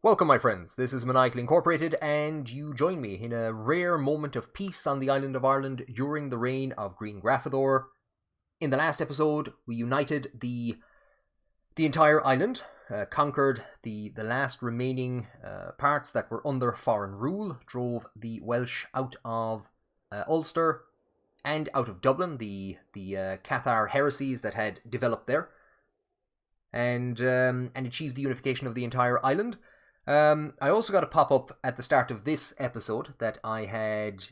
Welcome, my friends. This is Maniacal Incorporated, and you join me in a rare moment of peace on the island of Ireland during the reign of Grianghrafadóir. In the last episode, we united the entire island, conquered the last remaining parts that were under foreign rule, drove the Welsh out of Ulster and out of Dublin, the Cathar heresies that had developed there, and achieved the unification of the entire island. I also got a pop-up at the start of this episode that I had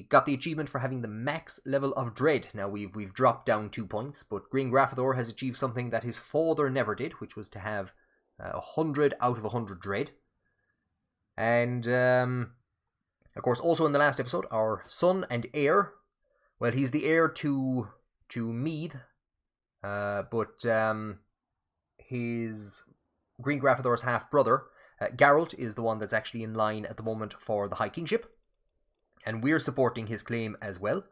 got the achievement for having the max level of dread. Now we've dropped down 2 points, but Grianghrafadóir has achieved something that his father never did, which was to have 100 out of 100 dread. And of course, also in the last episode, our son and heir, well, he's the heir to Meath, but his Grianghrafadóir's half-brother, Garelt, is the one that's actually in line at the moment for the High Kingship, and we're supporting his claim as well.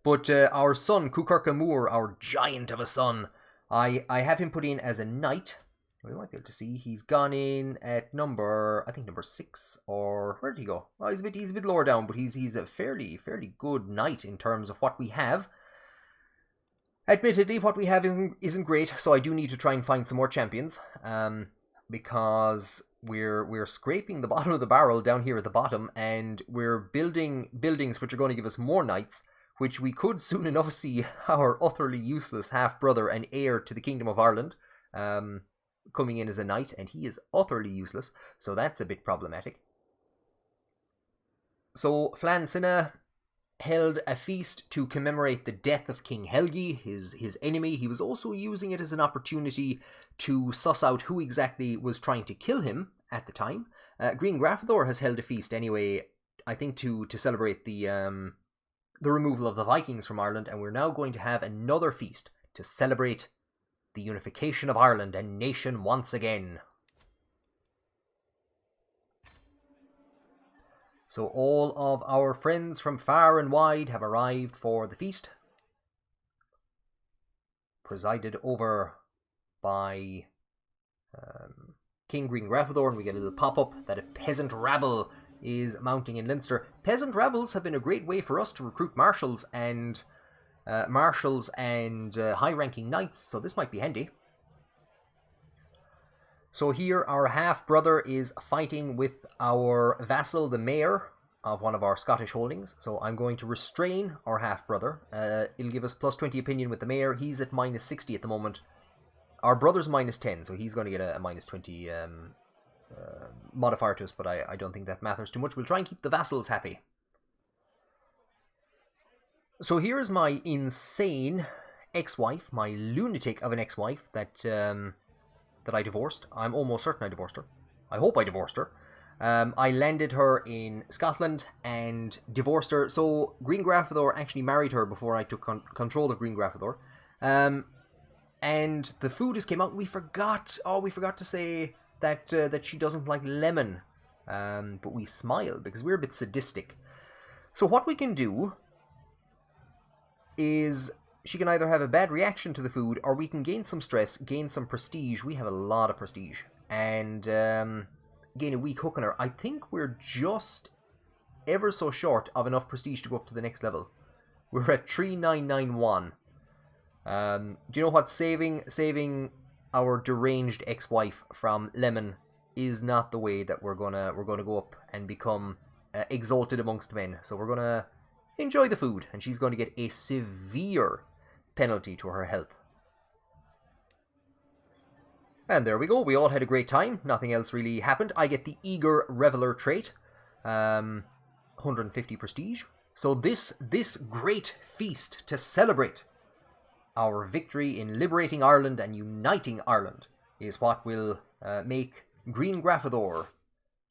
But our son, Cuchurcha Moore, our giant of a son, I have him put in as a knight. We might be able to see he's gone in at number 6, or where did he go? Oh, he's a bit lower down, but he's a fairly good knight in terms of what we have. Admittedly, what we have isn't great, so I do need to try and find some more champions, because we're scraping the bottom of the barrel down here at the bottom, and we're building buildings which are going to give us more knights, which we could soon enough see our utterly useless half-brother and heir to the Kingdom of Ireland coming in as a knight, and he is utterly useless, so that's a bit problematic. So Flann Sinna held a feast to commemorate the death of King Helgi, his enemy. He was also using it as an opportunity to suss out who exactly was trying to kill him at the time. Grianghrafadóir has held a feast anyway, I think to celebrate the removal of the Vikings from Ireland, and we're now going to have another feast to celebrate the unification of Ireland and nation once again. So all of our friends from far and wide have arrived for the feast, presided over by King Grianghrafadóir, and we get a little pop-up that a peasant rabble is mounting in Leinster. Peasant rabbles have been a great way for us to recruit marshals and high-ranking knights, so this might be handy. So here our half-brother is fighting with our vassal, the mayor of one of our Scottish holdings. So I'm going to restrain our half-brother. It'll give us plus 20 opinion with the mayor. He's at minus 60 at the moment. Our brother's minus 10, so he's going to get a minus 20 modifier to us, but I don't think that matters too much. We'll try and keep the vassals happy. So here's my insane ex-wife, my lunatic of an ex-wife that I divorced. I'm almost certain I divorced her. I hope I divorced her. I landed her in Scotland and divorced her. So Grianghrafadóir actually married her before I took control of Grianghrafadóir. And the food just came out, and we forgot to say that she doesn't like lemon. But we smile because we're a bit sadistic. So what we can do is she can either have a bad reaction to the food, or we can gain some stress, gain some prestige. We have a lot of prestige. And gain a weak hook on her. I think we're just ever so short of enough prestige to go up to the next level. We're at 3991. Do you know what? Saving our deranged ex-wife from lemon is not the way that we're gonna go up and become exalted amongst men. So we're gonna enjoy the food, and she's going to get a severe penalty to her health. And there we go. We all had a great time. Nothing else really happened. I get the eager reveler trait, 150 prestige. So this great feast to celebrate our victory in liberating Ireland and uniting Ireland is what will make Grianghrafadóir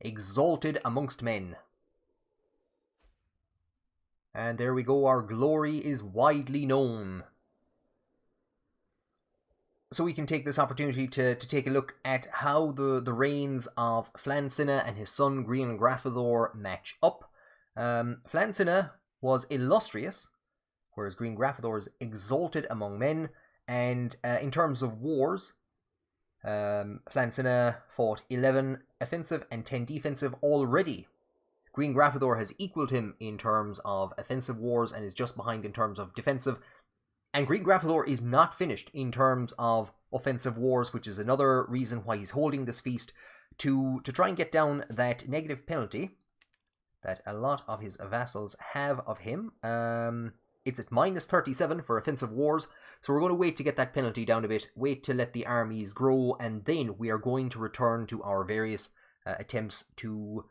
exalted amongst men. And there we go, our glory is widely known. So we can take this opportunity to take a look at how the reigns of Flann Sinna and his son Grianghrafadóir match up. Flann Sinna was illustrious, whereas Grianghrafadóir is exalted among men, and in terms of wars, Flann Sinna fought 11 offensive and 10 defensive already. Grianghrafadóir has equalled him in terms of offensive wars and is just behind in terms of defensive. And Grianghrafadóir is not finished in terms of offensive wars, which is another reason why he's holding this feast, to try and get down that negative penalty that a lot of his vassals have of him. It's at minus 37 for offensive wars, so we're going to wait to get that penalty down a bit, wait to let the armies grow, and then we are going to return to our various attempts to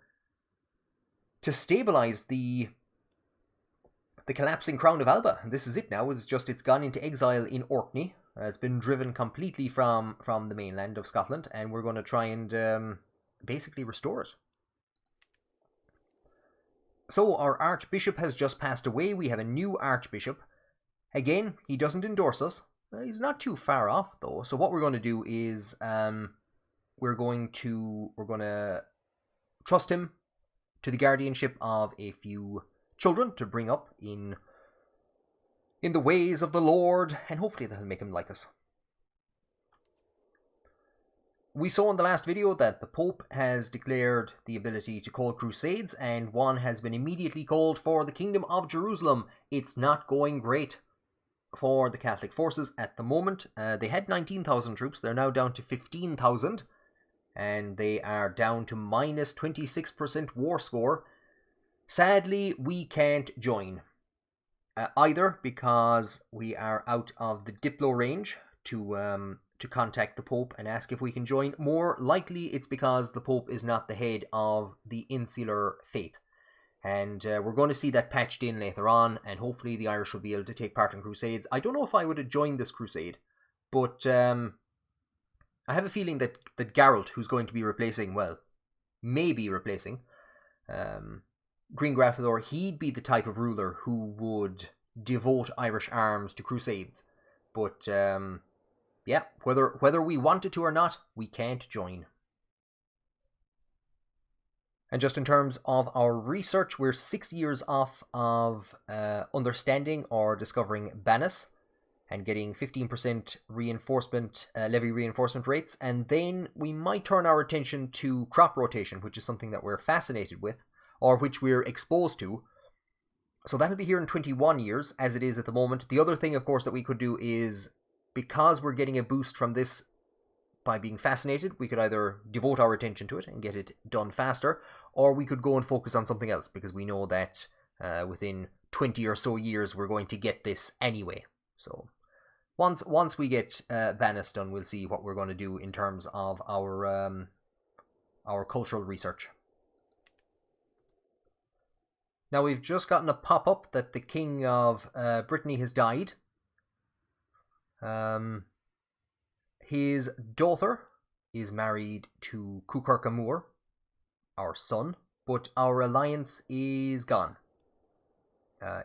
stabilize the collapsing crown of Alba. This is it now. It's gone into exile in Orkney. It's been driven completely from the mainland of Scotland, and we're going to try and basically restore it. So our Archbishop has just passed away. We have a new Archbishop. Again, he doesn't endorse us. He's not too far off though. So what we're going to do is we're going to trust him to the guardianship of a few children to bring up in the ways of the Lord, and hopefully that'll make him like us. We saw in the last video that the Pope has declared the ability to call crusades, and one has been immediately called for the Kingdom of Jerusalem. It's not going great for the Catholic forces at the moment. They had 19,000 troops, they're now down to 15,000, and they are down to minus 26% war score. Sadly, we can't join. Either because we are out of the Diplo range to contact the Pope and ask if we can join. More likely it's because the Pope is not the head of the insular faith. And we're going to see that patched in later on, and hopefully the Irish will be able to take part in crusades. I don't know if I would have joined this crusade, but I have a feeling that Garelt, who's going to be replacing, well, maybe replacing Grianghrafadóir, he'd be the type of ruler who would devote Irish arms to crusades. But yeah, whether we wanted to or not, we can't join. And just in terms of our research, we're 6 years off of understanding or discovering Banis and getting 15% reinforcement, levy reinforcement rates. And then we might turn our attention to crop rotation, which is something that we're fascinated with, or which we're exposed to. So that'll be here in 21 years, as it is at the moment. The other thing, of course, that we could do is, because we're getting a boost from this by being fascinated, we could either devote our attention to it and get it done faster, or we could go and focus on something else, because we know that within 20 or so years we're going to get this anyway. So once we get Banis done, we'll see what we're going to do in terms of our cultural research. Now we've just gotten a pop-up that the King of Brittany has died. His daughter is married to Cuchurcha Moore, our son, but our alliance is gone,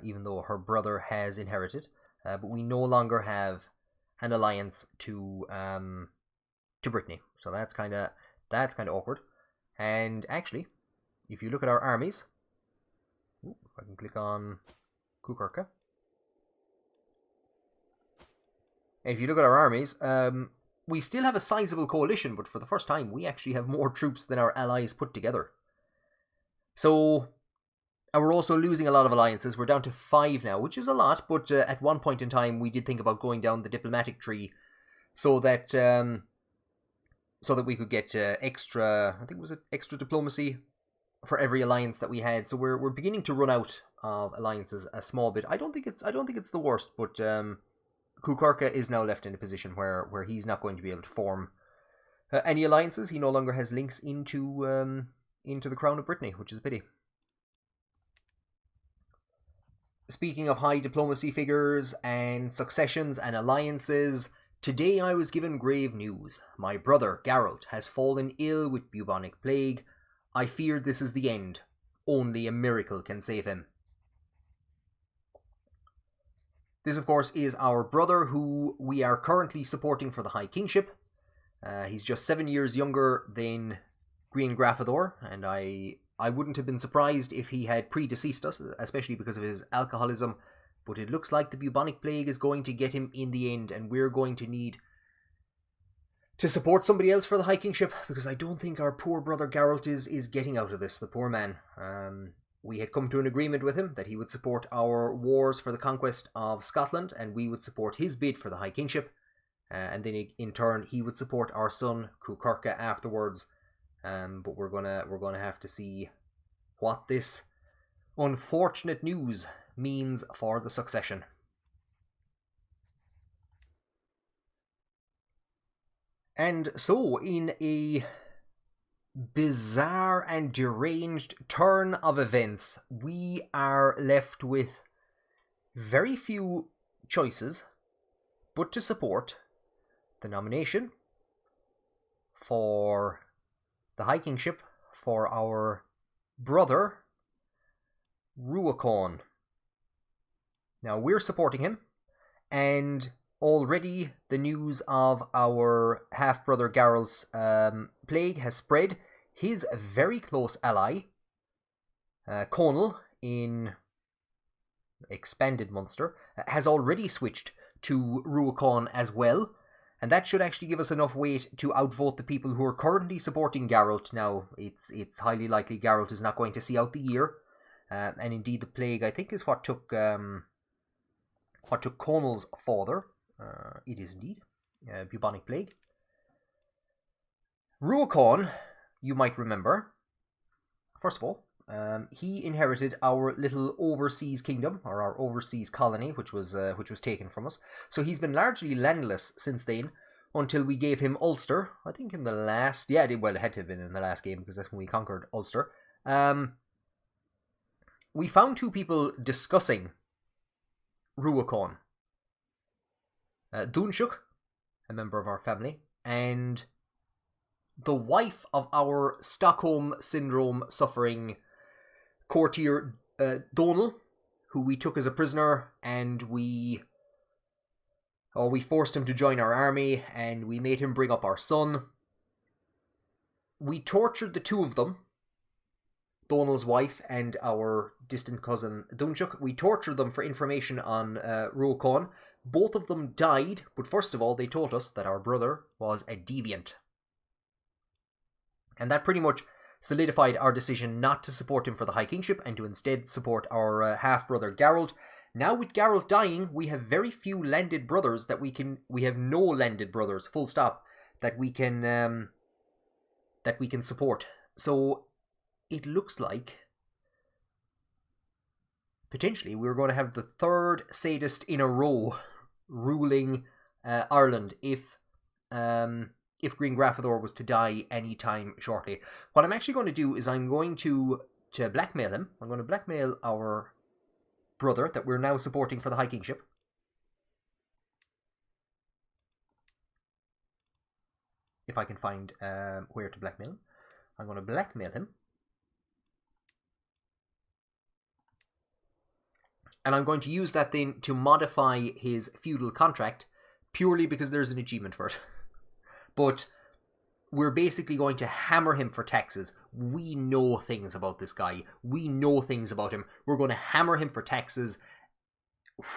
even though her brother has inherited. But we no longer have an alliance to Brittany, so that's kind of awkward. And actually, if you look at our armies, if I can click on Cuchurcha. And if you look at our armies, we still have a sizable coalition, but for the first time, we actually have more troops than our allies put together. So, and we're also losing a lot of alliances. We're down to 5 now, which is a lot, but at one point in time, we did think about going down the diplomatic tree so that we could get extra, I think it was extra diplomacy for every alliance that we had. So we're beginning to run out of alliances a small bit. I don't think it's the worst, but Cuchurcha is now left in a position where he's not going to be able to form any alliances. He no longer has links into the Crown of Brittany, which is a pity. Speaking of high diplomacy figures and successions and alliances, today I was given grave news. My brother Garelt has fallen ill with bubonic plague. I fear this is the end. Only a miracle can save him. This, of course, is our brother who we are currently supporting for the High Kingship. He's just 7 years younger than Grianghrafadóir, and I wouldn't have been surprised if he had predeceased us, especially because of his alcoholism. But it looks like the bubonic plague is going to get him in the end, and we're going to need to support somebody else for the High Kingship, because I don't think our poor brother Garelt is getting out of this, the poor man. We had come to an agreement with him that he would support our wars for the conquest of Scotland, and we would support his bid for the High Kingship, and then in turn he would support our son Cuchurca afterwards. But we're gonna have to see what this unfortunate news means for the succession. And so, in a bizarre and deranged turn of events, we are left with very few choices but to support the nomination for the High Kingship for our brother Ruacón. Now, we're supporting him, and already the news of our half-brother Garelt's plague has spread. His very close ally, Conall, in expanded Munster, has already switched to Ruacón as well, and that should actually give us enough weight to outvote the people who are currently supporting Garelt. Now, it's highly likely Garelt is not going to see out the year, and indeed the plague, I think, is what took Conall's father. It is indeed bubonic plague. Ruacón, you might remember, first of all, he inherited our little overseas kingdom, or our overseas colony, which was taken from us. So he's been largely landless since then, until we gave him Ulster. I think in the last, it had to have been in the last game, because that's when we conquered Ulster. We found two people discussing Ruacón. Dúnshach, a member of our family, and the wife of our Stockholm Syndrome suffering courtier Donal, who we took as a prisoner, and we forced him to join our army, and we made him bring up our son. We tortured the two of them, Donal's wife and our distant cousin Dúnshach. We tortured them for information on Ruacón. Both of them died, but first of all, they told us that our brother was a deviant. And that pretty much solidified our decision not to support him for the High Kingship, and to instead support our half-brother Garelt. Now, with Garelt dying, we have very few landed brothers we have no landed brothers, full stop, that we can support. So, it looks like potentially we're going to have the third sadist in a row ruling Ireland if Grianghrafadóir was to die anytime shortly. What I'm actually going to do is I'm going to blackmail him. I'm going to blackmail our brother that we're now supporting for the High Kingship. If I can find where to blackmail him. I'm going to blackmail him. And I'm going to use that then to modify his feudal contract, purely because there's an achievement for it. But we're basically going to hammer him for taxes. We know things about this guy. We know things about him. We're going to hammer him for taxes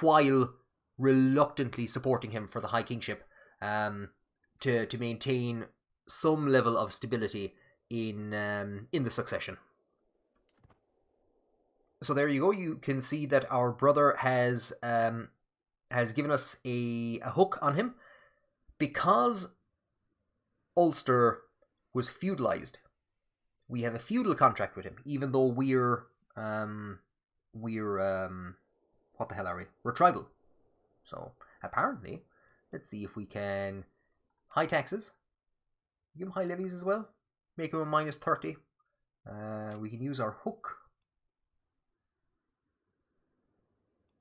while reluctantly supporting him for the High Kingship, to maintain some level of stability in the succession. So there you go. You can see that our brother has given us a hook on him, because Ulster was feudalized. We have a feudal contract with him, even though we're what the hell are we? We're tribal. So apparently, let's see if we can high taxes. Give him high levies as well. Make him a -30. We can use our hook.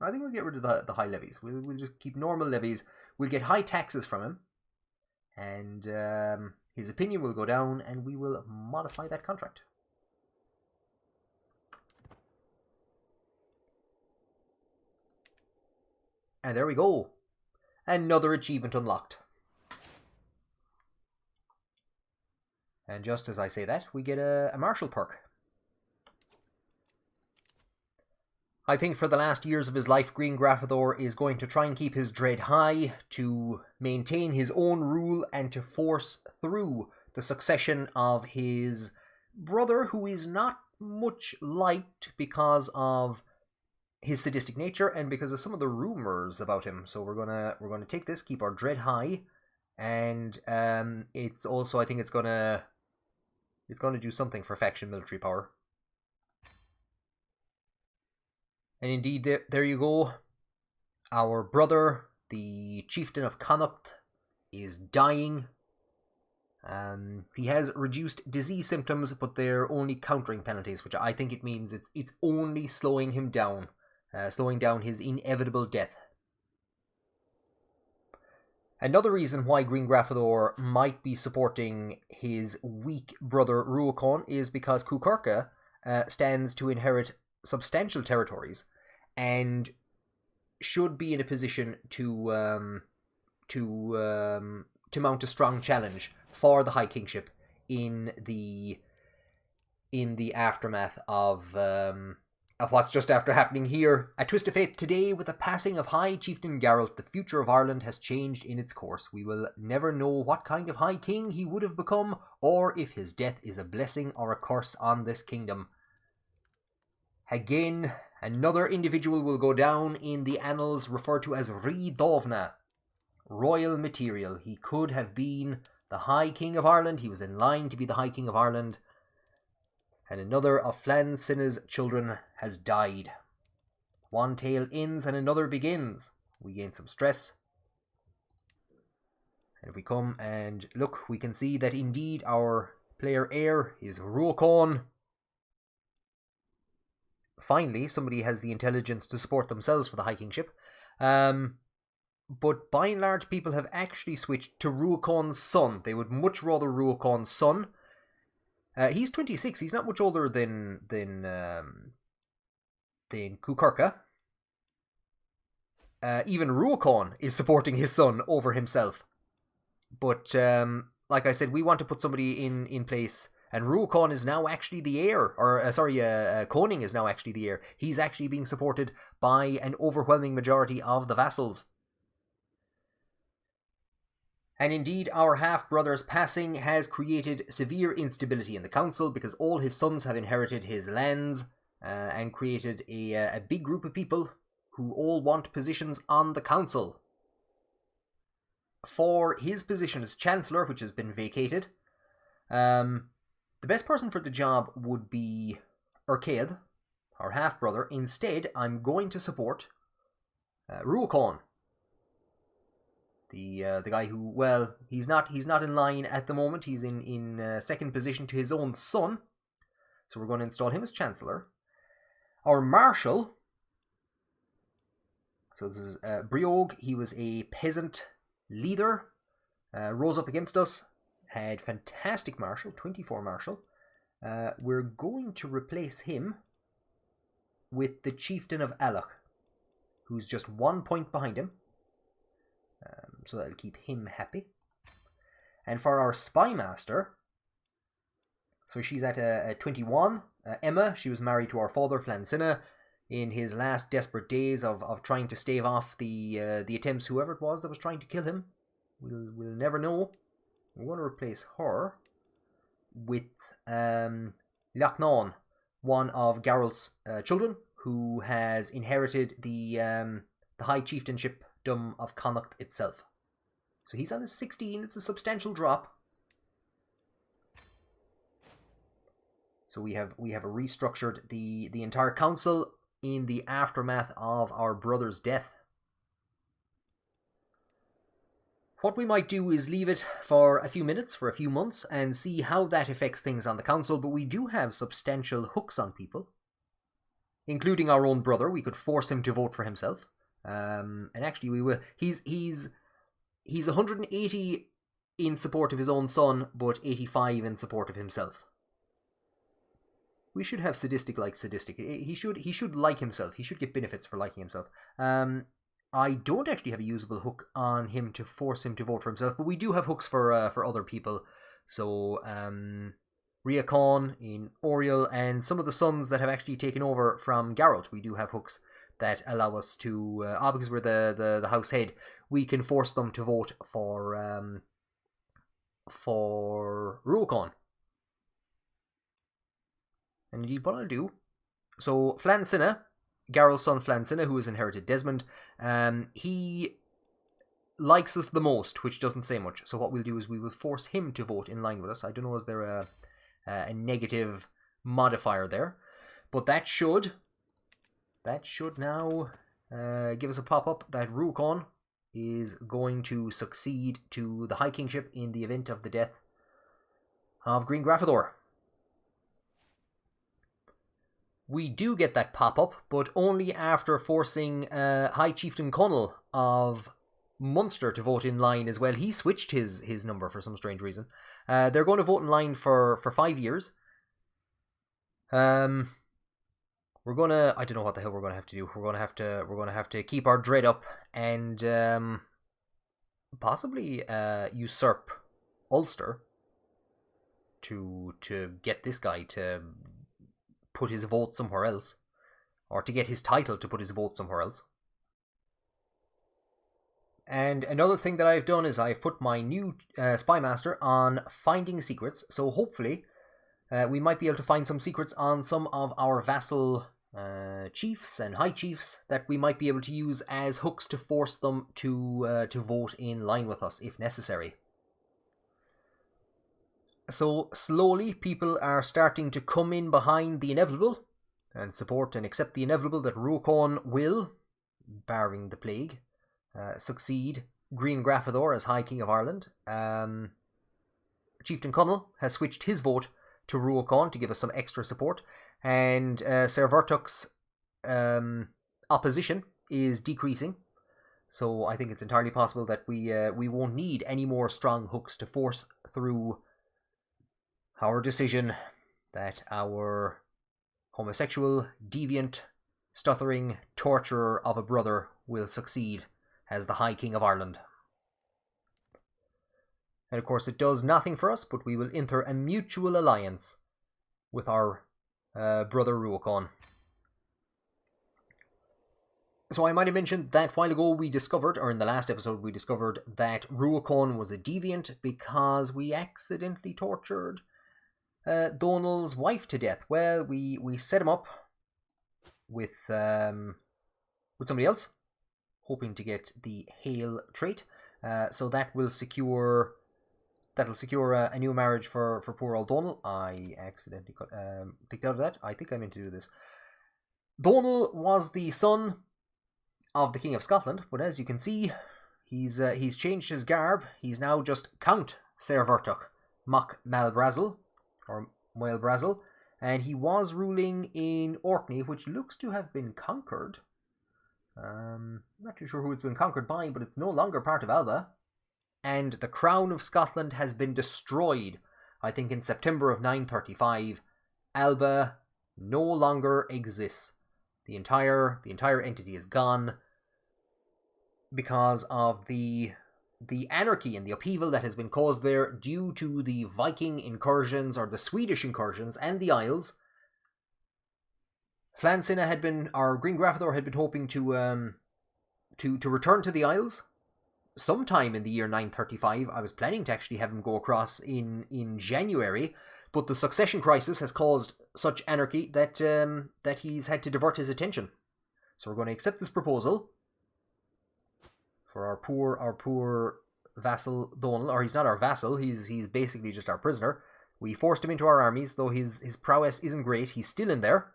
I think we'll get rid of the high levies. We'll just keep normal levies. We'll get high taxes from him, and his opinion will go down, and we will modify that contract. And there we go. Another achievement unlocked. And just as I say that, we get a martial perk. I think for the last years of his life, Grianghrafadóir is going to try and keep his dread high, to maintain his own rule and to force through the succession of his brother, who is not much liked because of his sadistic nature and because of some of the rumors about him. So we're gonna take this, keep our dread high, and it's also, I think it's gonna do something for faction military power. And indeed, there you go. Our brother, the chieftain of Connacht, is dying. He has reduced disease symptoms, but they're only countering penalties, which I think it means it's only slowing him down, slowing down his inevitable death. Another reason why Grianghrafadóir might be supporting his weak brother Ruacán is because Kukurka stands to inherit substantial territories and should be in a position to mount a strong challenge for the High Kingship in the aftermath of what's just after happening here. A twist of fate today, with the passing of High Chieftain Garelt, the future of Ireland has changed in its course. We will never know what kind of High King he would have become, or if his death is a blessing or a curse on this kingdom. Again, another individual will go down in the annals referred to as Rídómhna, royal material. He could have been the High King of Ireland. He was in line to be the High King of Ireland. And another of Flann Sinna's children has died. One tale ends and another begins. We gain some stress. And if we come and look, we can see that indeed our player heir is Ruacán. Finally, somebody has the intelligence to support themselves for the High Kingship. But by and large, people have actually switched to Ruacán's son. They would much rather Ruacán's son. He's 26. He's not much older than Kukurka. Even Ruacán is supporting his son over himself. But like I said, we want to put somebody in place. And Ruacán is now actually the heir, Coning is now actually the heir. He's actually being supported by an overwhelming majority of the vassals. And indeed, our half-brother's passing has created severe instability in the council, because all his sons have inherited his lands and created a big group of people who all want positions on the council. For his position as Chancellor, which has been vacated, the best person for the job would be Urcaid, our half-brother. Instead, I'm going to support Ruacán. The guy who, well, he's not in line at the moment. He's in second position to his own son. So we're going to install him as Chancellor. Our Marshal. So this is Briog. He was a peasant leader. Rose up against us. Had fantastic Marshal, 24 Marshal. We're going to replace him with the Chieftain of Alloch, who's just 1 point behind him. So that'll keep him happy. And for our Spy Master, so she's at 21. Emma, she was married to our father, Flann Sinna, in his last desperate days of trying to stave off the attempts, whoever it was that was trying to kill him. We'll never know. We want to replace her with Leachnan, one of Garelt's children, who has inherited the High Chieftainshipdom of Connacht itself. So he's on his 16. It's a substantial drop. So we have restructured the entire council in the aftermath of our brother's death. What we might do is leave it for a few minutes, for a few months, and see how that affects things on the council. But we do have substantial hooks on people, including our own brother. We could force him to vote for himself. And actually we will. He's 180 in support of his own son, but 85 in support of himself. We should have sadistic like sadistic. He should like himself. He should get benefits for liking himself. I don't actually have a usable hook on him to force him to vote for himself, but we do have hooks for other people. So Riacon, in Oriel, and some of the sons that have actually taken over from Garelt. We do have hooks that allow us to, because we're the house head, we can force them to vote for Ruacon. And indeed, what I'll do, so Flann Sinna, Garelt's son Flann Sinna, who has inherited Desmond, he likes us the most, which doesn't say much. So what we'll do is we will force him to vote in line with us. I don't know, is there a negative modifier there? But that should now give us a pop-up that Ruacon is going to succeed to the High Kingship in the event of the death of Grianghrafadóir. We do get that pop-up, but only after forcing High Chieftain Conall of Munster to vote in line as well. He switched his number for some strange reason. They're going to vote in line for 5 years. We're gonna, I don't know what the hell we're gonna have to do. We're gonna have to keep our dread up and possibly usurp Ulster to get this guy to put his vote somewhere else, or to get his title to put his vote somewhere else. And another thing that I've done is I've put my new Spy Master on finding secrets, so hopefully we might be able to find some secrets on some of our vassal chiefs and high chiefs that we might be able to use as hooks to force them to vote in line with us if necessary. So slowly people are starting to come in behind the inevitable and support and accept the inevitable that Ruacon will, barring the plague, succeed Grianghrafadóir as High King of Ireland. Chieftain Conall has switched his vote to Ruacon to give us some extra support, and Ser Vertuch's opposition is decreasing. So I think it's entirely possible that we won't need any more strong hooks to force through our decision that our homosexual, deviant, stuttering torturer of a brother will succeed as the High King of Ireland. And of course it does nothing for us, but we will enter a mutual alliance with our brother Ruacon. So I might have mentioned that while ago we discovered, or in the last episode we discovered, that Ruacon was a deviant because we accidentally tortured Donal's wife to death. Well, we set him up with somebody else, hoping to get the Hail trait. So that will secure a new marriage for poor old Donal. I accidentally picked out of that. I think I meant to do this. Donal was the son of the King of Scotland, but as you can see, he's changed his garb. He's now just Count Ser Vertuch Mac Malbrazil, or Malbrazil, and he was ruling in Orkney, which looks to have been conquered. Not too sure who it's been conquered by, but it's no longer part of Alba. And the crown of Scotland has been destroyed, I think in September of 935. Alba no longer exists. The entire entity is gone because of the anarchy and the upheaval that has been caused there due to the Viking incursions, or the Swedish incursions, and the Isles. Flann Sinna Grianghrafadóir had been hoping to return to the Isles sometime in the year 935. I was planning to actually have him go across in January, but the succession crisis has caused such anarchy that he's had to divert his attention. So we're going to accept this proposal for our poor vassal Donal, or he's not our vassal, he's basically just our prisoner. We forced him into our armies, though his prowess isn't great. He's still in there,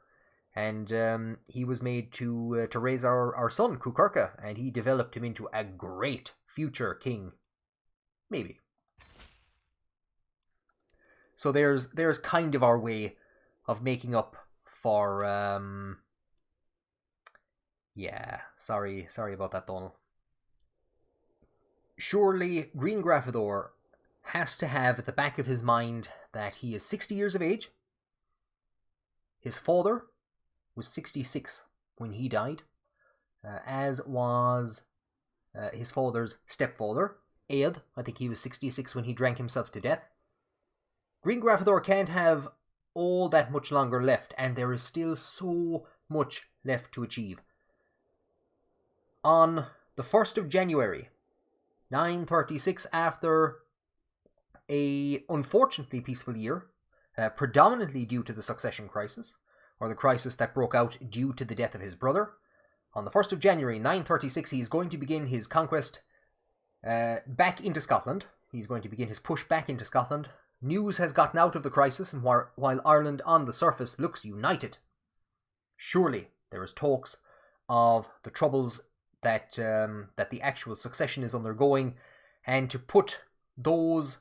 and he was made to raise our son Cuchurcha, and he developed him into a great future king, maybe. So there's kind of our way of making up for sorry about that, Donal. Surely Grianghrafadóir has to have at the back of his mind that he is 60 years of age. His father was 66 when he died, as was his father's stepfather, Ead. I think he was 66 when he drank himself to death. Grianghrafadóir can't have all that much longer left, and there is still so much left to achieve. On the 1st of January, 936, after a unfortunately peaceful year, predominantly due to the succession crisis, or the crisis that broke out due to the death of his brother, on the 1st of January 936, he's going to begin his conquest back into Scotland. He's going to begin his push back into Scotland. News has gotten out of the crisis, and while Ireland on the surface looks united, surely there is talks of the troubles that the actual succession is undergoing, and to put those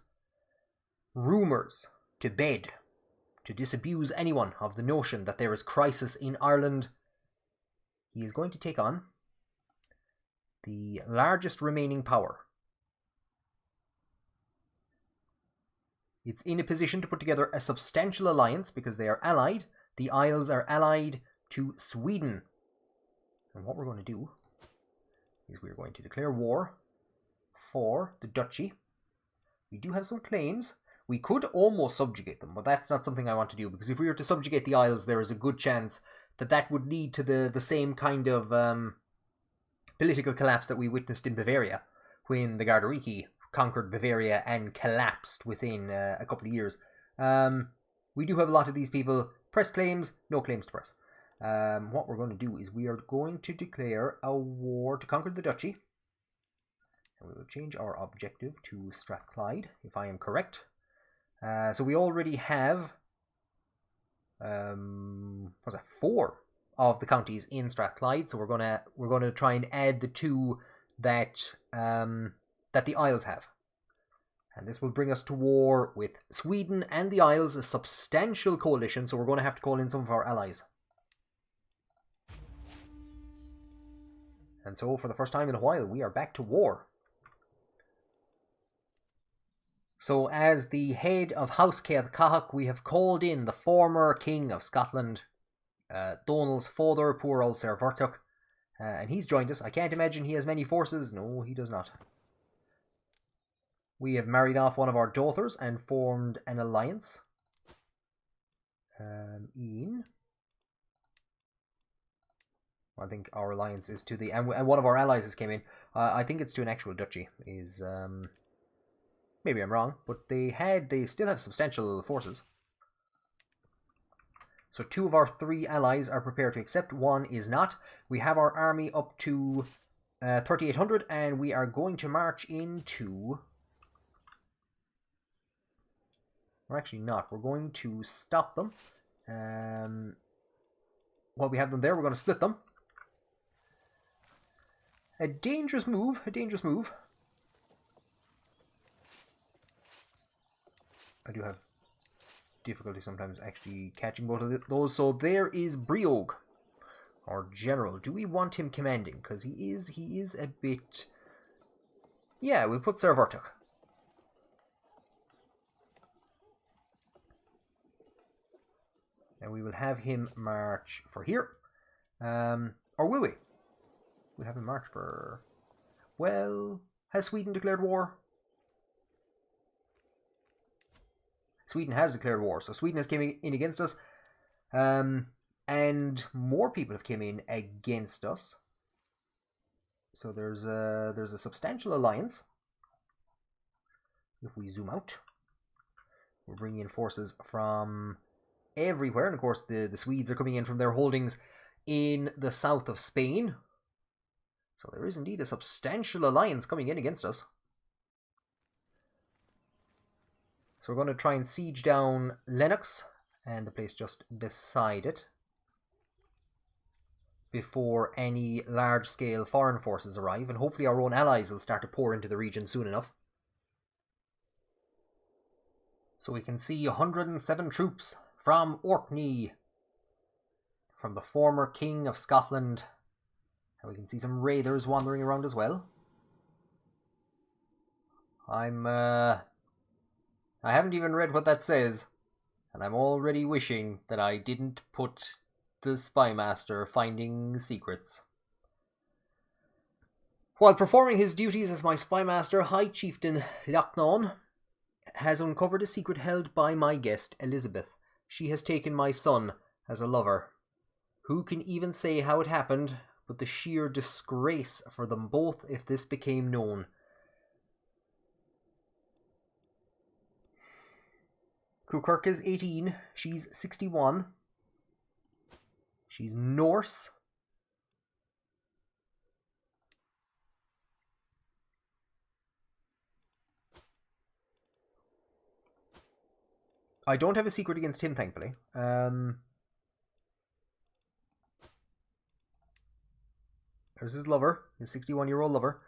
rumours to bed, to disabuse anyone of the notion that there is crisis in Ireland, he is going to take on the largest remaining power. It's in a position to put together a substantial alliance because they are allied. The Isles are allied to Sweden. And what we're going to do is we're going to declare war for the duchy. We do have some claims. We could almost subjugate them, but that's not something I want to do, because if we were to subjugate the Isles, there is a good chance that that would lead to the same kind of political collapse that we witnessed in Bavaria, when the Gardariki conquered Bavaria and collapsed within a couple of years. We do have a lot of these people. Press claims, no claims to press. What we're going to do is we are going to declare a war to conquer the duchy. And we will change our objective to Strathclyde, if I am correct. So we already have 4 of the counties in Strathclyde. So we're gonna try and add the 2 that the Isles have. And this will bring us to war with Sweden and the Isles, a substantial coalition, so we're going to have to call in some of our allies. And so, for the first time in a while, we are back to war. So, as the head of House Cead Cathach, we have called in the former King of Scotland, Donal's father, poor old Sir Vertuch, and he's joined us. I can't imagine he has many forces. No, he does not. We have married off one of our daughters and formed an alliance. I think our alliance is to the... And one of our allies has came in. I think it's to an actual duchy. Maybe I'm wrong, but they still have substantial forces. So 2 of our 3 allies are prepared to accept. 1 is not. We have our army up to 3,800, and we are going to march into... We're actually not. We're going to stop them. While we have them there, we're going to split them. A dangerous move. A dangerous move. I do have difficulty sometimes actually catching both of those. So there is Briog, our general. Do we want him commanding? Because he is a bit... Yeah, we'll put Sir Vertuch. And we will have him march for here. Or will we? We'll have him march for... Well, has Sweden declared war? Sweden has declared war, so Sweden has come in against us. And more people have come in against us. So there's a substantial alliance. If we zoom out, we're bringing in forces from everywhere, and of course the Swedes are coming in from their holdings in the south of Spain. So there is indeed a substantial alliance coming in against us. So we're going to try and siege down Lennox and the place just beside it before any large-scale foreign forces arrive, and hopefully our own allies will start to pour into the region soon enough. So we can see 107 troops from Orkney, from the former King of Scotland, and we can see some raiders wandering around as well. I haven't even read what that says, and I'm already wishing that I didn't put the Spymaster finding secrets. While performing his duties as my Spymaster, High Chieftain Lochnawn has uncovered a secret held by my guest, Elizabeth. She has taken my son as a lover. Who can even say how it happened, but the sheer disgrace for them both if this became known. Kukirk is 18, she's 61. She's Norse. I don't have a secret against him, thankfully. There's his lover, his 61-year-old lover.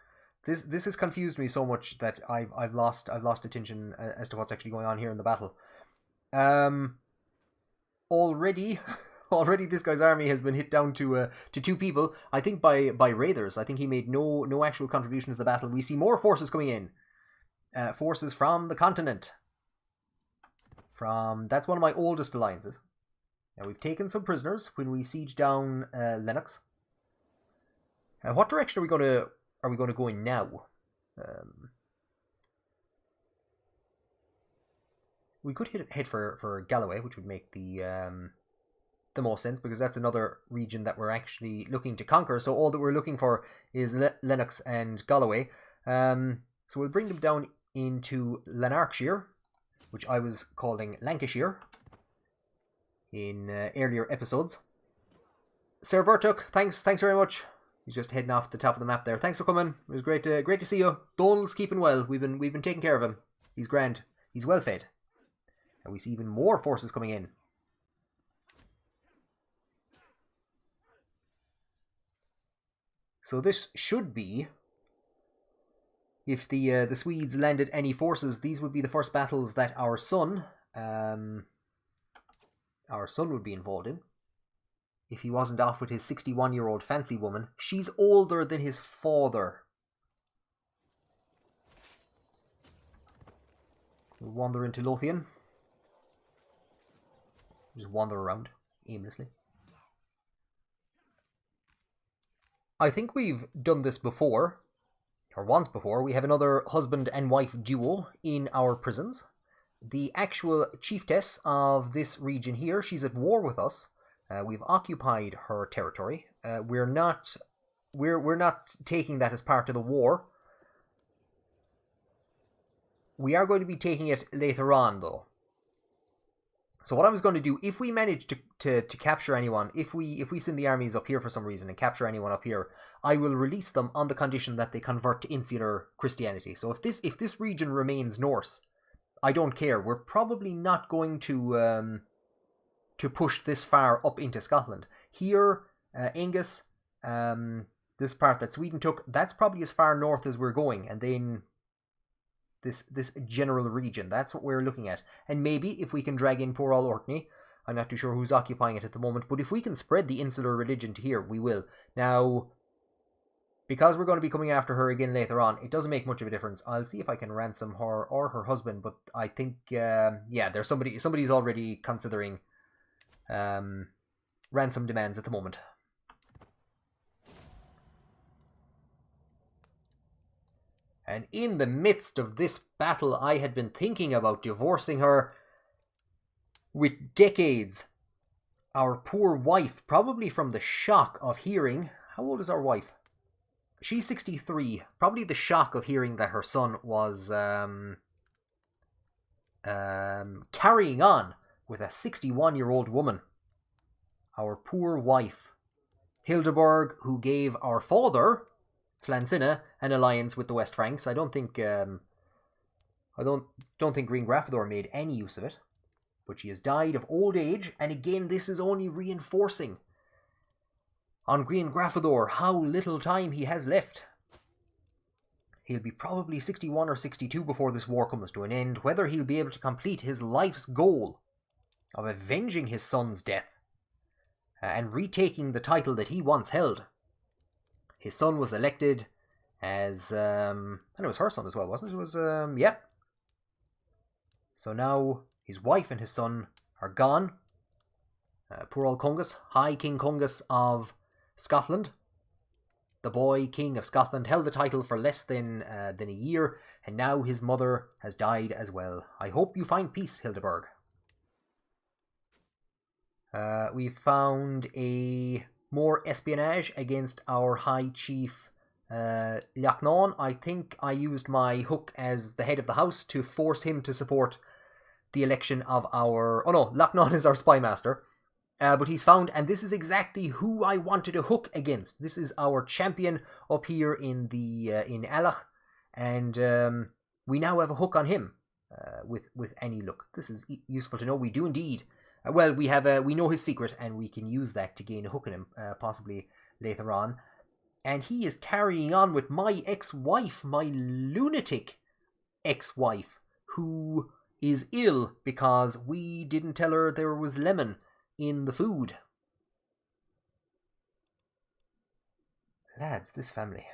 This has confused me so much that I've lost attention as to what's actually going on here in the battle. Already this guy's army has been hit down to 2 people. I think by raiders. I think he made no actual contribution to the battle. We see more forces coming in. Forces from the continent. That's one of my oldest alliances. Now we've taken some prisoners when we siege down Lennox. What direction are we going to go in now? We could head for Galloway, which would make the most sense, because that's another region that we're actually looking to conquer. So all that we're looking for is Lennox and Galloway. So we'll bring them down into Lanarkshire, which I was calling Lancashire in earlier episodes. Sir Vertuk, thanks very much. He's just heading off the top of the map there. Thanks for coming. It was great to see you. Donald's keeping well. We've been taking care of him. He's grand. He's well fed. And we see even more forces coming in. So this should be, if the Swedes landed any forces, these would be the first battles that our son would be involved in. If he wasn't off with his 61-year-old fancy woman. She's older than his father. We'll wander into Lothian. Just wander around aimlessly. I think we've done this before, or once before. We have another husband and wife duo in our prisons. The actual chiefess of this region here, she's at war with us. We've occupied her territory. We're not taking that as part of the war. We are going to be taking it later on, though. So what I was going to do, if we manage to capture anyone, if we send the armies up here for some reason and capture anyone up here, I will release them on the condition that they convert to insular Christianity. So if this region remains Norse, I don't care. We're probably not going to push this far up into Scotland. Here, Angus, this part that Sweden took, that's probably as far north as we're going, and then this general region, that's what we're looking at. And maybe if we can drag in poor old Orkney, I'm not too sure who's occupying it at the moment, but if we can spread the insular religion to here, we will. Now, because we're going to be coming after her again later on, it doesn't make much of a difference. I'll see if I can ransom her or her husband, but I think, yeah, there's somebody's already considering ransom demands at the moment. And in the midst of this battle, I had been thinking about divorcing her with decades. Our poor wife, probably from the shock of hearing... How old is our wife? She's 63. Probably the shock of hearing that her son was carrying on with a 61-year-old woman. Our poor wife. Hildeburg, who gave our father, Flann Sinna, an alliance with the West Franks. I don't think Grianghrafadóir made any use of it. But she has died of old age, and again this is only reinforcing on Grianghrafadóir how little time he has left. He'll be probably 61 or 62 before this war comes to an end. Whether he'll be able to complete his life's goal of avenging his son's death and retaking the title that he once held. His son was elected as, and it was her son as well, wasn't it? It was, yeah. So now his wife and his son are gone. Poor old Congus, High King Congus of Scotland. The boy king of Scotland held the title for less than a year, and now his mother has died as well. I hope you find peace, Hildeberg. We found a more espionage against our High Chief Leachnaun. I think I used my hook as the head of the house to force him to support the election of our... Oh no, Leachnaun is our spy master. But he's found, and this is exactly who I wanted to hook against. This is our champion up here in the in Alach, and we now have a hook on him with any luck. This is useful to know. We do indeed. Well, we know his secret, and we can use that to gain a hook on him, possibly later on. And he is carrying on with my ex-wife, my lunatic ex-wife, who is ill because we didn't tell her there was lemon in the food. Lads, this family.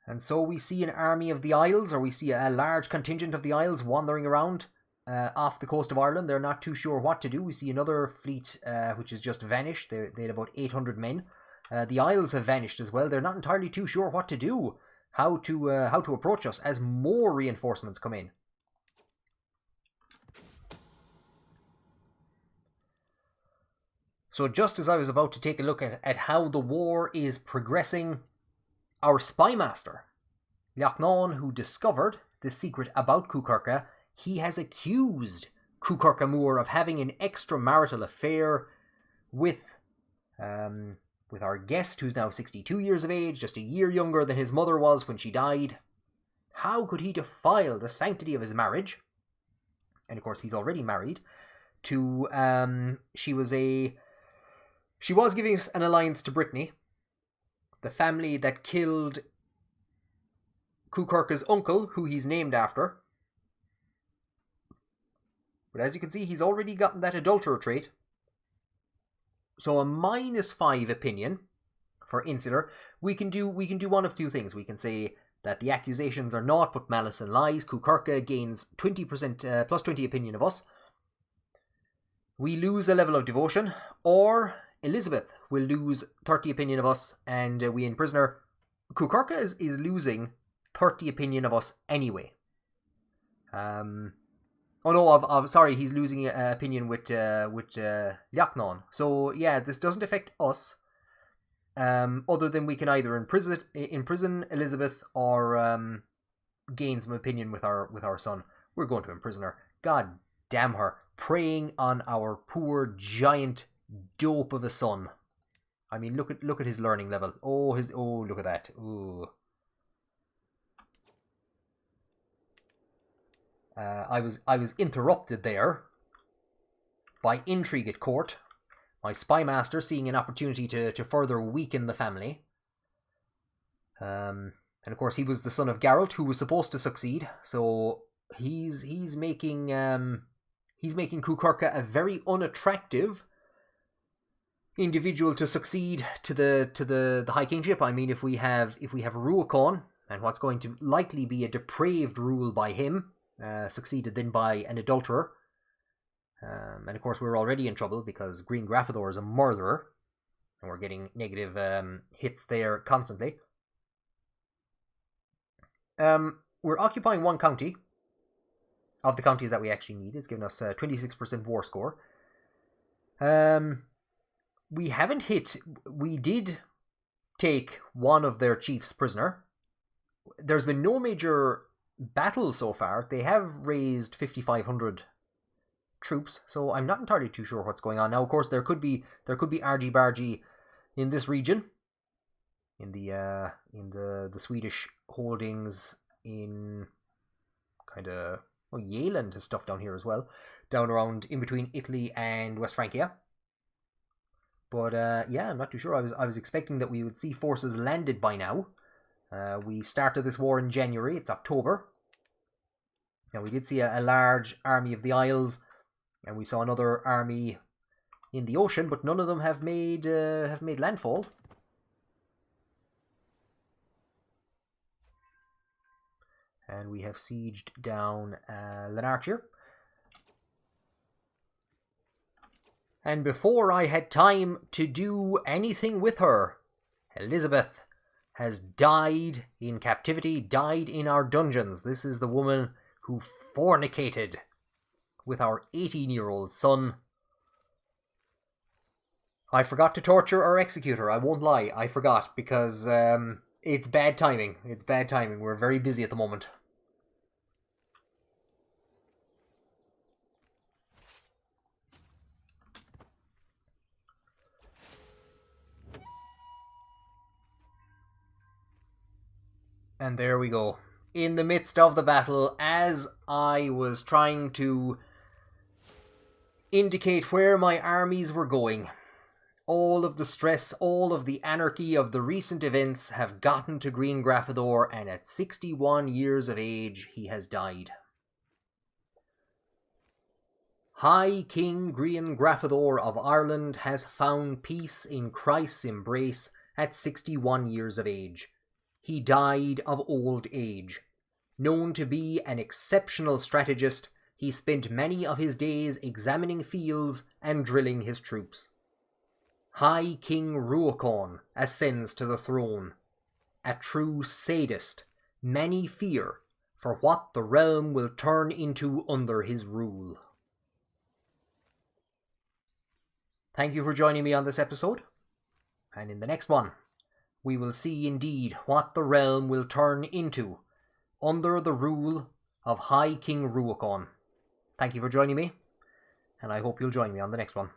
And so we see an army of the Isles, or we see a large contingent of the Isles wandering around off the coast of Ireland. They're not too sure what to do. We see another fleet which has just vanished. They had about 800 men. The Isles have vanished as well. They're not entirely too sure what to do, how to approach us as more reinforcements come in. So just as I was about to take a look at how the war is progressing, our spy master, Leachnaun, who discovered the secret about Cuchurca, he has accused Cuchurca Moore of having an extramarital affair with our guest, who's now 62 years of age, just a year younger than his mother was when she died. How could he defile the sanctity of his marriage? And of course, he's already married to she was giving us an alliance to Brittany, the family that killed Cuchurca's uncle, who he's named after. But as you can see, he's already gotten that adulterer trait. So a -5 opinion for insular. We can do one of two things. We can say that the accusations are naught but malice and lies. Cuchurca gains 20% plus 20 opinion of us. We lose a level of devotion, or Elizabeth will lose 30 opinion of us, and we imprison her. Cuchurca is losing 30 opinion of us anyway. Oh no, sorry, he's losing opinion with Leachnaun. So yeah, this doesn't affect us. Other than we can either imprison Elizabeth or gain some opinion with our son. We're going to imprison her. God damn her, preying on our poor giant dope of a son. I mean, look at his learning level. Oh, look at that. Ooh. I was interrupted there by intrigue at court. My spy master seeing an opportunity to further weaken the family. And of course he was the son of Garelt, who was supposed to succeed. So he's making Cuchurca a very unattractive individual to succeed to the High Kingship. I mean, if we have Ruacón, and what's going to likely be a depraved rule by him, succeeded then by an adulterer. And of course we're already in trouble because Grianghrafadóir is a murderer, and we're getting negative hits there constantly. We're occupying one county of the counties that we actually need. It's given us 26% war score. We haven't hit... We did take one of their chiefs prisoner. There's been no major battles so far. They have raised 5,500 troops, so I'm not entirely too sure what's going on now. Of course, there could be argy-bargy in this region, in the Swedish holdings in kind of Yealand has stuff down here as well, down around in between Italy and West Francia. But yeah, I'm not too sure. I was expecting that we would see forces landed by now. We started this war in January. It's October. Now we did see a large army of the Isles, and we saw another army in the ocean, but none of them have made landfall. And we have sieged down Lanarkshire. And before I had time to do anything with her, Elizabeth has died in captivity, died in our dungeons. This is the woman who fornicated with our 18-year-old son. I forgot to torture or execute her. I won't lie, I forgot, because it's bad timing. It's bad timing. We're very busy at the moment. And there we go. In the midst of the battle, as I was trying to indicate where my armies were going, all of the stress, all of the anarchy of the recent events have gotten to Grianghrafadóir, and at 61 years of age, he has died. High King Grianghrafadóir of Ireland has found peace in Christ's embrace at 61 years of age. He died of old age. Known to be an exceptional strategist, he spent many of his days examining fields and drilling his troops. High King Ruachán ascends to the throne. A true sadist, many fear for what the realm will turn into under his rule. Thank you for joining me on this episode, and in the next one, we will see indeed what the realm will turn into under the rule of High King Ruachán. Thank you for joining me, and I hope you'll join me on the next one.